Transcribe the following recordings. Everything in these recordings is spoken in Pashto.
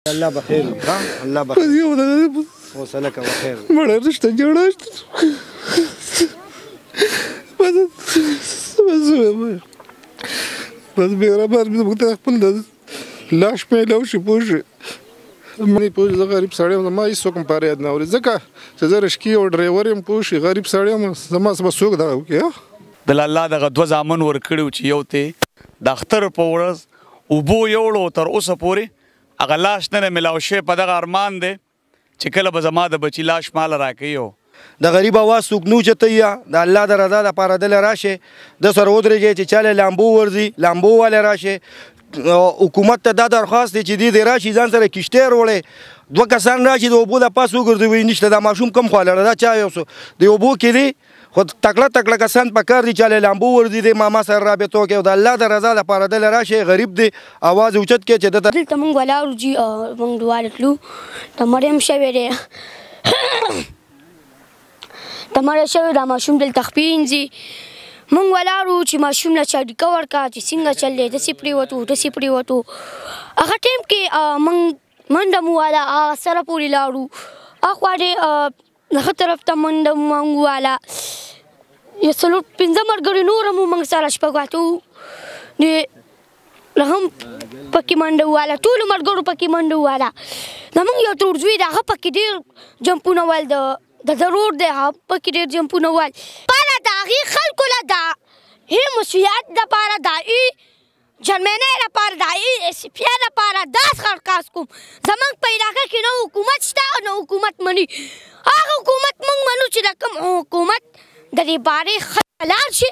الله بخیر ها الله بخیر یو د حوصله کوه خیر مړه رشته جوړه بس برابر موږ ته خپل لاش په لو شي پوه مې پوه زه غریب سړی یم ما هېڅ څوک هم په یاد نه اوري ځکه چې زه رشکي او ډرایور یم پوه شي غریب سړی یم زما به څوک دغه وکړي د الله دغه دوه زامن ورکړي وو چې یو ته د اختر په ورځ اوبو یوړو تر اوسه پورې هغه لاش نه میلاو شوی په دغه ارمان دی چې کله به زما د بچي لاش ماله راکوي د غریب اواز څوک نه اوچتوي د الله د رضا دپاره دله راشئ د سره ودرېږئ چې چاله لامبو ورځي لامبو والی راشئ حکومت ته دا درخواست دی چې دې راشي ځان سره کشتۍ راوړئ دوه کسان راشي د اوبو د پاس وګرځوي نشته دا ماشوم کم خوا لړه دا چا یو څه د اوبو کې دی خو تکړه کسان پکار دي چې لامبو ورځي دی ماما سره رابطه وکړي او د الله د رضا دپاره دله راشئ غریب دی اواز اوچت کړي چې دته دلته موږ ولاړو چې موږ دواړه تلو د مریم شوی دی د مریم شوی دا ماشوم دلته خپینځي موږ ولاړو چې ماشوم له چاډیکه ورکړه چې څنګه چل دی داسې پرېوتو هغه ټایم کې موږ منډه مو واله هغه سره پورې لاړو اخوا دی هغه طرف ته منډه موږ واله یو څلور پنځه ملګري نور هم موږ سره شپږ اتو هم پکې منډه واله ټولو ملګرو پکې منډه واله زموږ یو ترور زوی دی هغه پکې ډېر جمپونه ویل د ضرور دی هغه پکې ډېر جمپونه ویل پاره د هغې خلکو له د هې مسولیت دپاره د هغې جرمنۍ لپاره د هغې سپیا لپاره داس درخواست کوم زموږ په علاقه کې نه حکومت شته نه حکومت مني هغه حکومت موږ منو چې د کوم حکومت د دې بارې ښه لاړ شي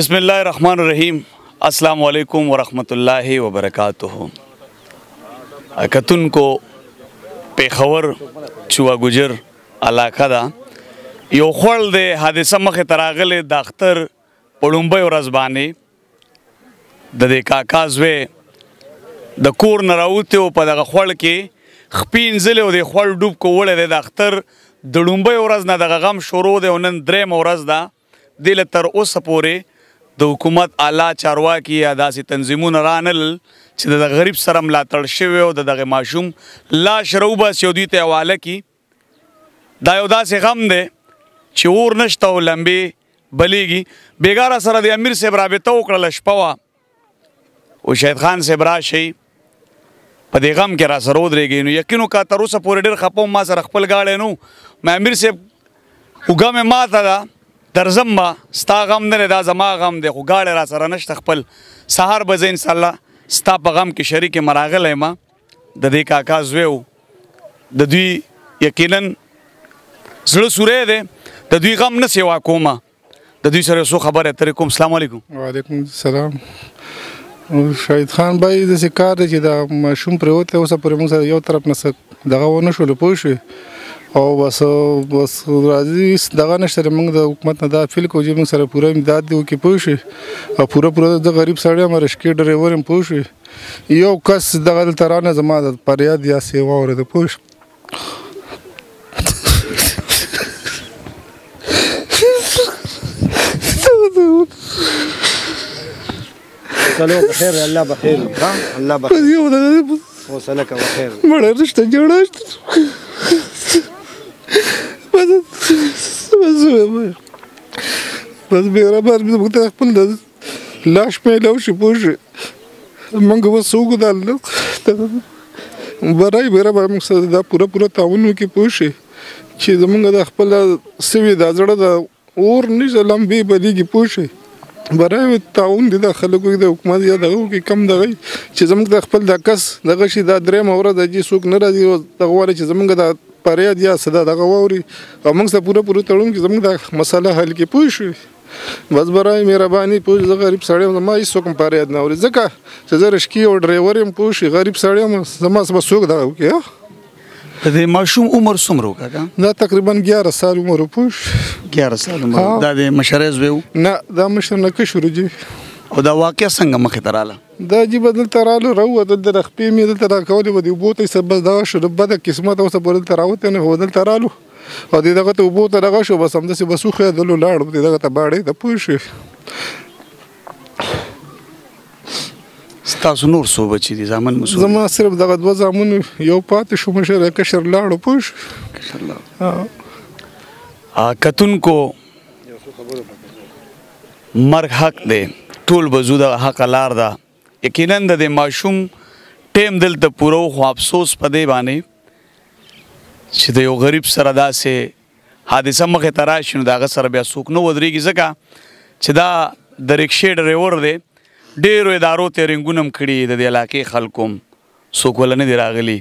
بسم الله الرحمن الرحیم السلام علیکم ورحمۃ اللہ وبرکاتہ کتونکو پیښور چوا ګجر علاقه ده یو خوړ دی حادثه مخې ته راغلی د اختر په لومبۍ ورځ باندې د دې کاکا زوی د کور نه راوتی و په دغه خوړ کې خپین ځلې و د خوړ ډوب کو وړی دی د اختر د لومبۍ ورځ نه دغه غم شروع دی او نن درېیمه ورځ ده دې له تر اوسه پورې د حکومت اعلی چارواکي یا داسې تنظیمونه رانل چې د غریب سره ملاتړ شوی او د دغه ماشوم لاش راوباسي او دوی ته حواله کړي دا یو داسې غم دی چې اور نشته او لمبې بلیږي بېګاره سره د امیر صاحب رابطه وکړله شپه وه او شهید خان صاحب راشئ په دې غم کې را سره ودرېږئ نو یقین وکړه تر اوسه پورې ډېر خفه وم ما سره خپل ګاډی نه و ما امیر صاحب اوږه مې ماته ده درځم به ستا غم نه دی دا زما غم دی خو ګاډی را سره نشته خپل سهار به زه انشاءالله ستا په غم کې شریک یم راغلی یم د دې کاکا زوی و د دوی یقینا زړه سوری دی د دوی غم نه سیوا کومه د دوی سره یو څو خبرې اترې کوم السلام علیکم وعلیکم السلام شهید خان بای داسې کار دی چې دا ماشوم پرېوت دی اوسه پورې موږ سره یو طرف نه دغه ونه شولو پوه شوې او بس راځي دغه نشته موږ د حکومت نه دا اپیل کوو چې موږ سره پوره امداد دی وکړي پوه شوې او پوره د غریب سړی یم رشکې ډرایور یم پوه شوې یو کس دغه دلته رانه زما د فریاد یا سیوا اورېده پوه شوې حوصله بخیر الله بخیر ها الله بخیر یو د حوصله کوه خیر مړه رشته جوړه بس برابر موږ ته خپل لاش په لو شي پوه شي موږ اوس وګورل برای برابر موږ سره دا پوره تعاون وکړي پوه شي چې زموږ د خپل سوي دا زړه د اور نشته لمبې بلیږي پوه شي برای تعاون دي د خلکو د حکومت یا دغه کې کم دغه چې زموږ د خپل د کس دغه شي دا درېیمه ورځ ده چې څوک نه راځي دغه والی چې زموږ د فریاد یا صدا دغه واوري او موږ سره پوره تړون کې زموږ د مسله حل کې پوه شوې بس برای مهرباني پوه زه غریب سړی یم زما هېڅ څوک هم فریاد نه اوري ځکه چې زه رشکي او ډرایور یم پوه شي غریب سړی یم زما به څوک دغه وکړي د دې ماشوم عمر څومره و کاکا؟ دا تقریبا 11 سال عمر و پوه 11 سال عمر. دا د مشرې زوی و؟ نه دا مشر نه کشر جی. او دا واقع څنګه مخې ته راله؟ دا جی بدلته راله راووتل د خپې مې دلته راکولې وه د اوبو ته یې بس دغه شو بده قسمت اوسه پورې دلته راوتی نه خو دلته رالو او د دغه ته اوبو ته دغه شو بس همداسې بس وښیدلو لاړو د دغه ته باړې ته پوه شوې. ستاسو نور څو بچي دي زامن مو؟ زما صرف دغه 2 زامن یو پاتې شو مشر کشر لاړو پوه شو. کتونکو مرګ حق دی ټول بزو د حق لار ده. یقینا د ماشوم ټیم دلته پوره خو افسوس په دی باندې چې د یو غریب سره داسې حادثه مخې ته راشي نو د هغه سره بیا څوک نه ودرېږي ځکه چې دا د رکشې ډریور دی. ډېرو ادارو ته رنګونه هم کړي د دې علاقې خلکو هم څوک وله نه دي راغلي.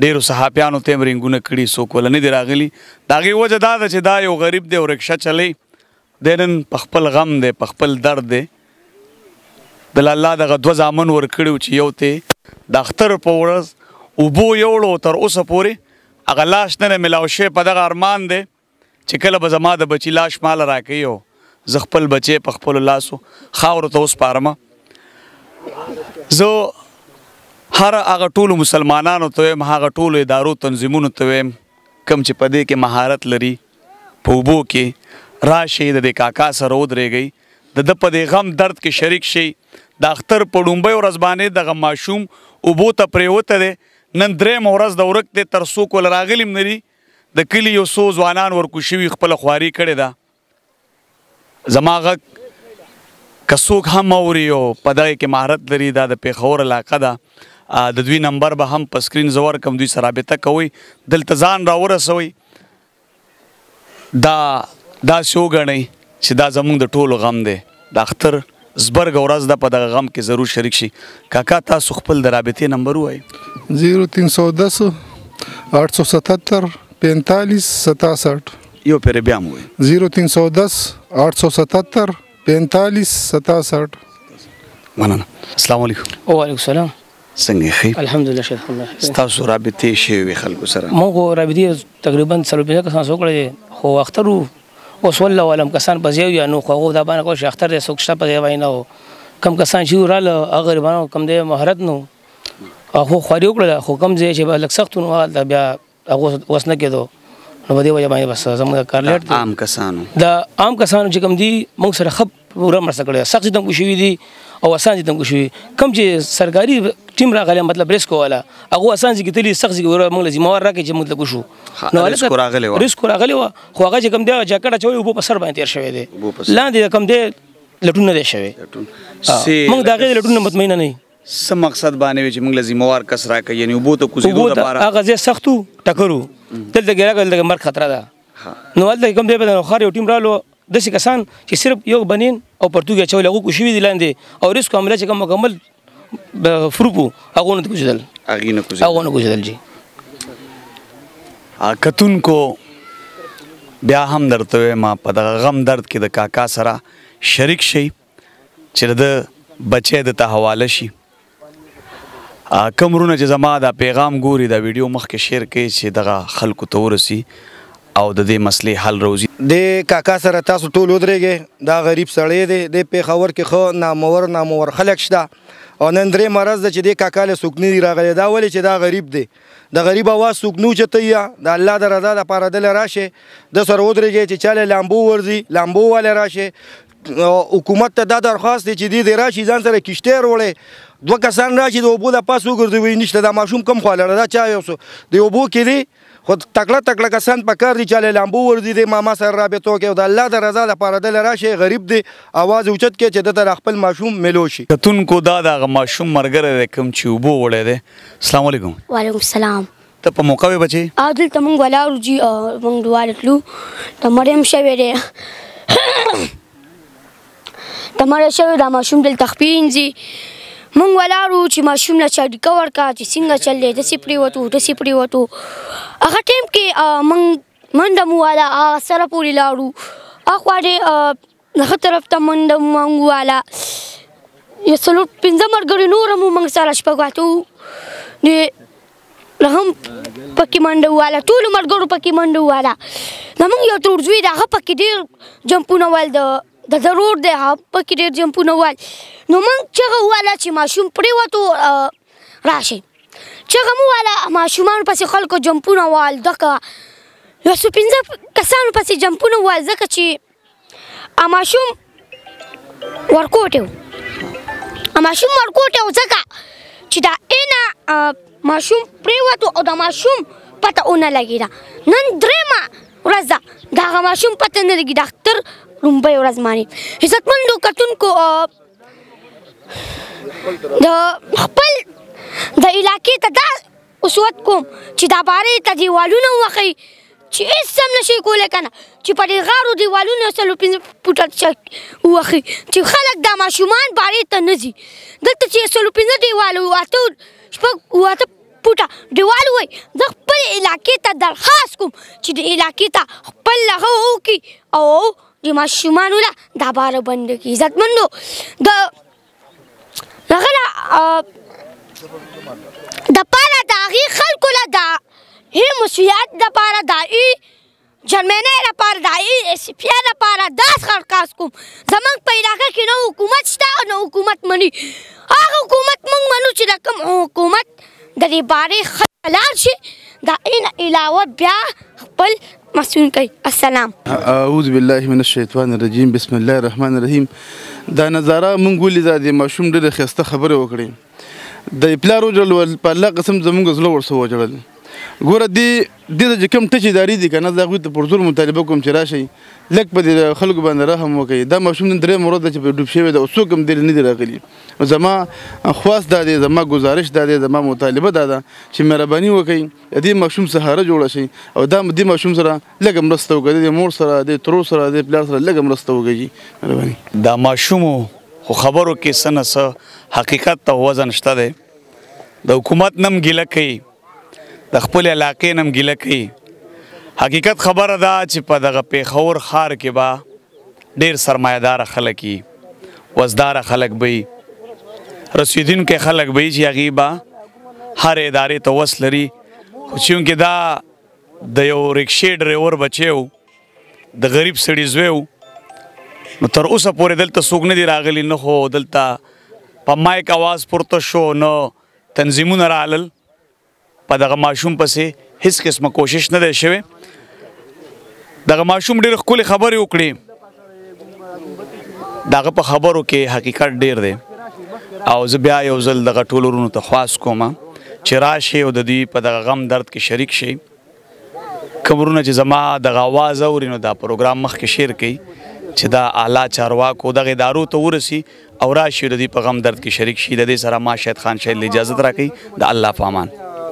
ډېرو صحافیانو ته هم رنګونه کړي څوک وله نه دي راغلي. د هغې وجه دا ده چې دا یو غریب دی او رکشه چلی دی نن په خپل غم دی په خپل درد دی. بل الله دغه 2 زامن ورکړي چې یو ته د اختر په ورځ اوبو یوړو تر اوسه پورې هغه لاش نه ملاو شوی په دغه ارمان دی چې کله به زما د بچي لاش ماله راکوي او زه خپل بچی په خپلو لاسو خاورو ته وسپارمه. زه هر هغه ټولو مسلمانانو ته وایم هغه ټولو ادارو تنظیمونو ته وایم کوم چې په دې کې مهارت لري په اوبو کې راشئ د دې کاکا سره ودرېږئ د ده په دې غم درد کې شریک شئ. د اختر په ډومبۍ ورځ باندې دغه ماشوم اوبو ته پرېوته دی. نن 3 ورځ د ورک دی تر څوک ول راغلي هم نه دي. د کلي یو څو ځوانان ورکو شوي خپله خواري کړې ده. زما غږ که څوک هم اوري او په دغه کې مهارت لري دا د پېښور علاقه ده د دوی نمبر به هم په سکرین زه ورکړم دوی سره رابطه کوئ دلته ځان راورسوئ. دا داسې وګڼئ چې دا زموږ د ټولو غم دی. د اختر زبرګه ورځ ده په دغه غم کې ضرور شریک شي. کاکا تاسو خپل د رابطې نمبر ووایئ. 0310 877 45 67 یو پرې بیا هم ووایئ. 0310 877 45 67. مننه. السلام علیکم. وعلیکم السلام. څنګه ښه؟ الحمدلله ښه الحمدلله. ستاسو رابطې شوې وې خلکو سره؟ موږ رابطې تقریبا 45 کسان سره وکړې خو اختر اوس والله علم کسان په ځای یا نو خو هغه دا باندې کوم چې اختر یې څوک شته په ځای وای نه کم کسان چې وراله هغه غریبانو کم دی مهارت نو هغه خواري وکړه خو کم ځای چې لږ سخت نو بیا هغه اوس نه کېدو نو په دې وجه باندې بس زموږ کار لیټ دی. عام کسانو چې کم دي موږ سره خپ پوره مرسته کړې سخت دم کو شوي دي او اسان دي دم کو شوي کم چې سرکاري ټیم راغلی مطلب ریسک والا هغه اسان چې کتلی سخت ګوره موږ لازم اور راکې چې موږ لګو شو نو ریسک راغلی و خو هغه چې کم دی جاکټ چوي وبو په سر باندې تیر شوی دی لاندې کم دی لټونه دی شوی موږ دا غیر لټونه مطمئن نه څه مقصد باندې چې موږ لازم اور کس راکې یعنی وبو ته کوزیدو لپاره هغه زه سختو ټکرو دلته ګرګل مرګ خطر ده نو ولته کم دی په خار یو ټیم رالو داسې کسان چې صرف یو بنین او پرتګال چول هغه کو شوی دي لاندې او ریسک عمله چې کوم مکمل فروپو هغه نه کوجدل جی. کتونکو بیا هم درته ما په دغه غم درد کې د کاکا سره شریک شي چې د بچی د ته حواله شي. کمرونه چې زما دا پیغام ګوري دا ویډیو مخکې شیر کوي چې دغه خلکو ته ورسي او د دې مسلې حل روزي. د کاکا سره تاسو ټول ودرېږئ دا غریب سړی دی د پېښور کې ښه نامور خلک شته او نن 3 ورځ ده چې دې کاکا له څوک نه دي راغلی دا ولې چې دا غریب دی د غریب اواز څوک نه اوچتوي د الله د رضا دپاره دلې راشئ د سره ودرېږئ چې چاله لامبو ورځي لامبو والی راشئ. حکومت ته دا درخواست دی چې دې راشي ځان سره کشتۍ وړی 2 کسان راشي د اوبو د پاس وګرځوي نشته دا ماشوم کم خوا لړه دا چا یو د اوبو کې دی خو تکړه کسان پکار دي چې لامبو ورځي د ماما سره رابطه وکړي او د الله د رضا لپاره دلې راشي غریب دی اواز اوچت کړي چې دته خپل ماشوم ملو شي. کتونکو دا دغه ماشوم ملګری دی کوم چې اوبو وړی دی. السلام علیکم. وعلیکم السلام. ته په موقع وې بچې؟ دلته موږ ولاړو جي موږ دواړه تلو د مریم شوی دی دا ماشوم دلته خپینځي مونږ ولاړو چې ماشوم له چا ډیکه ورکړه چې څنګه چل دی داسې پرېوتو هغه ټایم کې مونږ منډه مو واله سره پورې لاړو اخوا دې هغه طرف ته منډه مونږ واله یو 4-5 ملګري نور مو مونږ سره شپږ اتو د هم پکې منډه واله ټولو ملګرو پکې منډه واله زموږ یو ترور زوی دی هغه پکې ډېر جمپونه ویل د ضرور دی هغه پکې ډېر جمپونه ویل نو موږ چغه وواله چې ماشوم پرېوتو راشئ چغه مو وواله ماشومانو پسې خلکو جمپونه وال دغه یو څو پنځه کسانو پسې جمپونه وویل ځکه چې ماشوم ورکوټی و ځکه چې دا اینه ماشوم پرېوتو او د ماشوم پته ونه لګېده نن درېیمه ورځ ده د هغه ماشوم پته نه لګي د اختر لومبۍ ورځ باندې عزتمندو کتونکو د خپل د علاقې ته دا وصوت کوم چې دا بارې ته دیوالونه ووښئ چې هېڅ هم نشي کولی که نه چې په دې غارو دیوالونه 45 فوټه ووښئ چې خلک دا ماشومان بارې ته نه ځي دلته چې 45 دیوال شپږ اوته فوټه دیوال وای زه خپل علاقې ته درخواست کوم چې د علاقې ته خپل هغه وکړي او د ماشومانو له دا باره بنده کړي عزتمندو د هغه دپاره د هغې خلکو له د هغې مسؤلیت دپاره د هغې جرمنۍ لپاره د هغې SPA لپاره داس درخواست کوم زموږ په علاقه کې نه حکومت شته او نه حکومت مني هغه حکومت موږ منو چې د کوم حکومت د دې بارې لاړ شي د هغې علاوه بیا خپل مسؤل کوي السلام اعوذ بالله من الشیطان الرجیم بسم الله الرحمن الرحیم دا نظاره مونږ ولیده د ماشوم ډېرې ښایسته خبرې وکړې د پلار وجړل په الله قسم زمونږ زړه ورسه وجړل ګوره دې ته چې کوم ټچ ادارې دي که نه زه هغوی ته پر زور مطالبه کوم چې راشئ لږ په دې خلکو باندې رحم وکړئ دا ماشوم نن درېیمه ورځ ده چې پرې ډوب شوی ده او څوک هم دې نه دي راغلي زما خواست دا دی زما ګزارش دا دی زما مطالبه دا ده چې مهرباني وکړئ د دې ماشوم سهاره جوړه شي او دا دې ماشوم سره لږه مرسته وکړئ د مور سره د ترور سره د پلار سره لږه مرسته وکړئ مهرباني دا ماشومو خو خبرو کې څه نه څه حقیقت ته وزن شته دی د حکومت نم ګیله کوي د خپل علاقې نم ګیله کوي حقیقت خبره ده چې په دغه پیښور ښار کې به ډېر سرمایهداره خلک وي وزداره خلک به وي رسیدونکي خلک به وي چې هغې به هر ادارې ته وس لري خو چونکې دا د یو رکشې ډریور بچی و د غریب سړي زوی و نو تر اوسه پورې دلته څوک نه دي راغلي نه خو دلته په مایک اواز پورته شو نه تنظیمونه رالل په دغه ماشوم پسې هیڅ قسمه کوشش نه دی شوی دغه ماشوم ډېر ښکلې خبرې وکړې د هغه په خبرو کې حقیقت ډېر دی او زه بیا یو ځل دغه ټولو وروڼو ته خواست کوم چې راشئ او د دوی په دغه غم درد کې شریک شئ کوم وروڼه چې زما دغه آواز اوري نو دا پروګرام مخکې شیر کوي چې دا اعلی چارواکو دغه ادارو ته ورسي او راشي د دې په غم درد کې شریک شي د دې سره ما شهید خان شهید اجازه راکړي د الله په امان